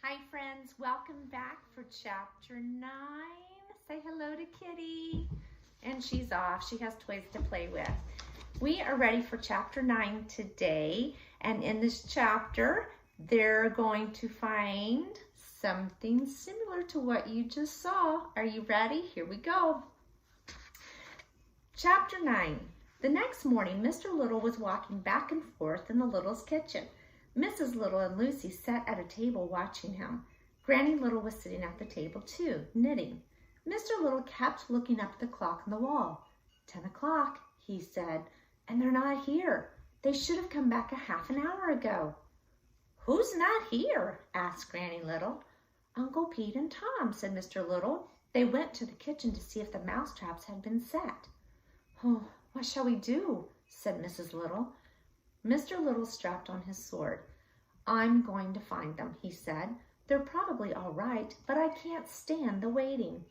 Hi friends, welcome back for chapter 9. Say hello to Kitty. And she's off, she has toys to play with. We are ready for chapter 9 today, and in this chapter they're going to find something similar to what you just saw. Are you ready? Here we go. Chapter 9. The next morning, Mr. Little was walking back and forth in the Littles' kitchen. Mrs. Little and Lucy sat at a table watching him. Granny Little was sitting at the table too, knitting. Mr. Little kept looking up at the clock on the wall. 10 o'clock, he said, and they're not here. They should have come back a half an hour ago. Who's not here? Asked Granny Little. Uncle Pete and Tom, said Mr. Little. They went to the kitchen to see if the mouse traps had been set. Oh, what shall we do? Said Mrs. Little. Mr. Little strapped on his sword. I'm going to find them, he said. They're probably all right, but I can't stand the waiting.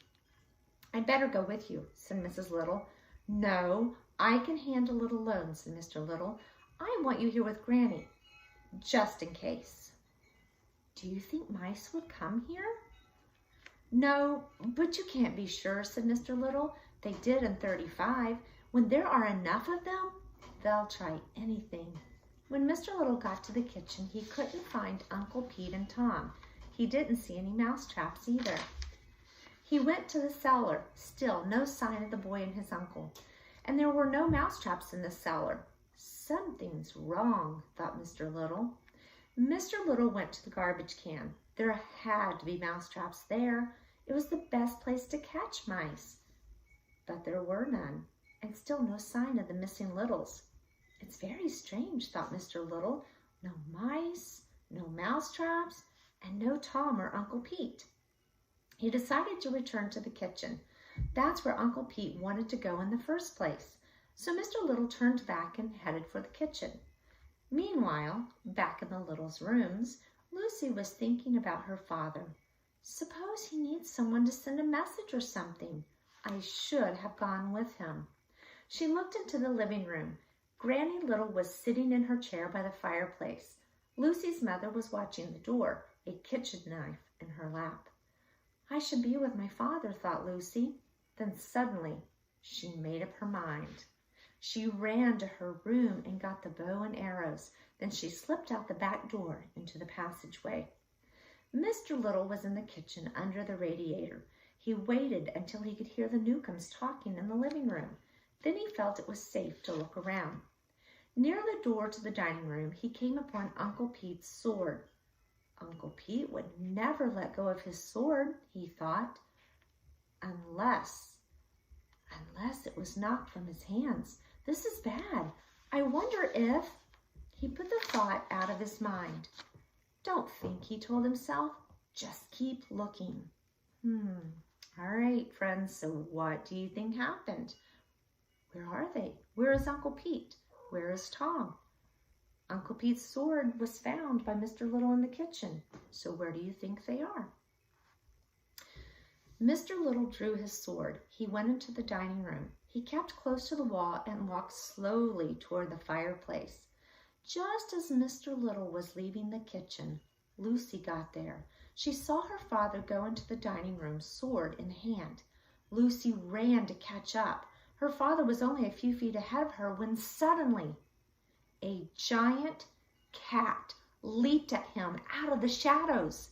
I'd better go with you, said Mrs. Little. No, I can handle it alone, said Mr. Little. I want you here with Granny, just in case. Do you think mice would come here? No, but you can't be sure, said Mr. Little. They did in 35. When there are enough of them, they'll try anything. When Mr. Little got to the kitchen, he couldn't find Uncle Pete and Tom. He didn't see any mouse traps either. He went to the cellar. Still no sign of the boy and his uncle. And there were no mouse traps in the cellar. Something's wrong, thought Mr. Little. Mr. Little went to the garbage can. There had to be mouse traps there. It was the best place to catch mice. But there were none, and still no sign of the missing Littles. It's very strange, thought Mr. Little. No mice, no mouse traps, and no Tom or Uncle Pete. He decided to return to the kitchen. That's where Uncle Pete wanted to go in the first place. So Mr. Little turned back and headed for the kitchen. Meanwhile, back in the Littles' rooms, Lucy was thinking about her father. Suppose he needs someone to send a message or something. I should have gone with him. She looked into the living room. Granny Little was sitting in her chair by the fireplace. Lucy's mother was watching the door, a kitchen knife in her lap. I should be with my father, thought Lucy. Then suddenly she made up her mind. She ran to her room and got the bow and arrows. Then she slipped out the back door into the passageway. Mr. Little was in the kitchen under the radiator. He waited until he could hear the Newcombs talking in the living room. Then he felt it was safe to look around. Near the door to the dining room, he came upon Uncle Pete's sword. Uncle Pete would never let go of his sword, he thought, unless it was knocked from his hands. This is bad. I wonder if... He put the thought out of his mind. Don't think, he told himself. Just keep looking. All right, friends, so what do you think happened? Where are they? Where is Uncle Pete? Where is Tom? Uncle Pete's sword was found by Mr. Little in the kitchen. So where do you think they are? Mr. Little drew his sword. He went into the dining room. He kept close to the wall and walked slowly toward the fireplace. Just as Mr. Little was leaving the kitchen, Lucy got there. She saw her father go into the dining room, sword in hand. Lucy ran to catch up. Her father was only a few feet ahead of her when suddenly a giant cat leaped at him out of the shadows.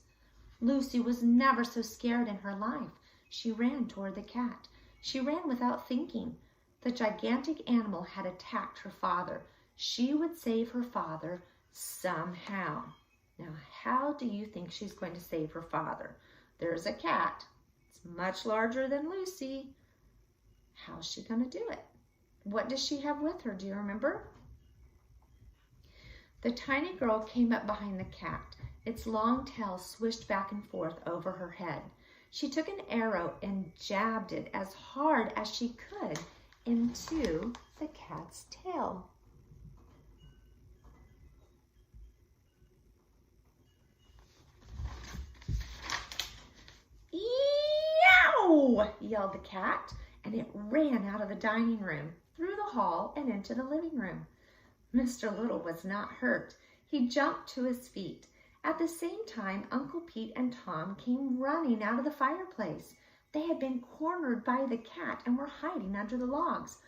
Lucy was never so scared in her life. She ran toward the cat. She ran without thinking. The gigantic animal had attacked her father. She would save her father somehow. Now, how do you think she's going to save her father? There's a cat. It's much larger than Lucy. How's she going to do it? What does she have with her? Do you remember? The tiny girl came up behind the cat. Its long tail swished back and forth over her head. She took an arrow and jabbed it as hard as she could into the cat's tail. Yow! Yelled the cat, and it ran out of the dining room, through the hall, and into the living room. Mr. Little was not hurt. He jumped to his feet. At the same time, Uncle Pete and Tom came running out of the fireplace. They had been cornered by the cat and were hiding under the logs.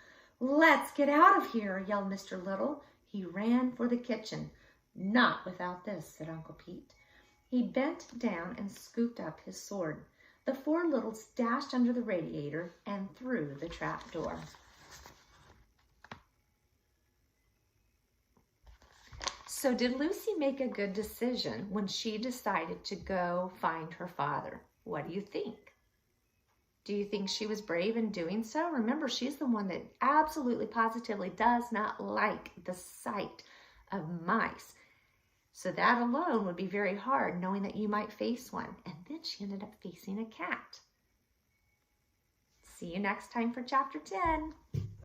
"Let's get out of here," yelled Mr. Little. He ran for the kitchen. "Not without this," said Uncle Pete. He bent down and scooped up his sword. The four littles dashed under the radiator and through the trap door. So did Lucy make a good decision when she decided to go find her father? What do you think? Do you think she was brave in doing so? Remember, she's the one that absolutely positively does not like the sight of mice. So that alone would be very hard, knowing that you might face one. And then she ended up facing a cat. See you next time for Chapter 10.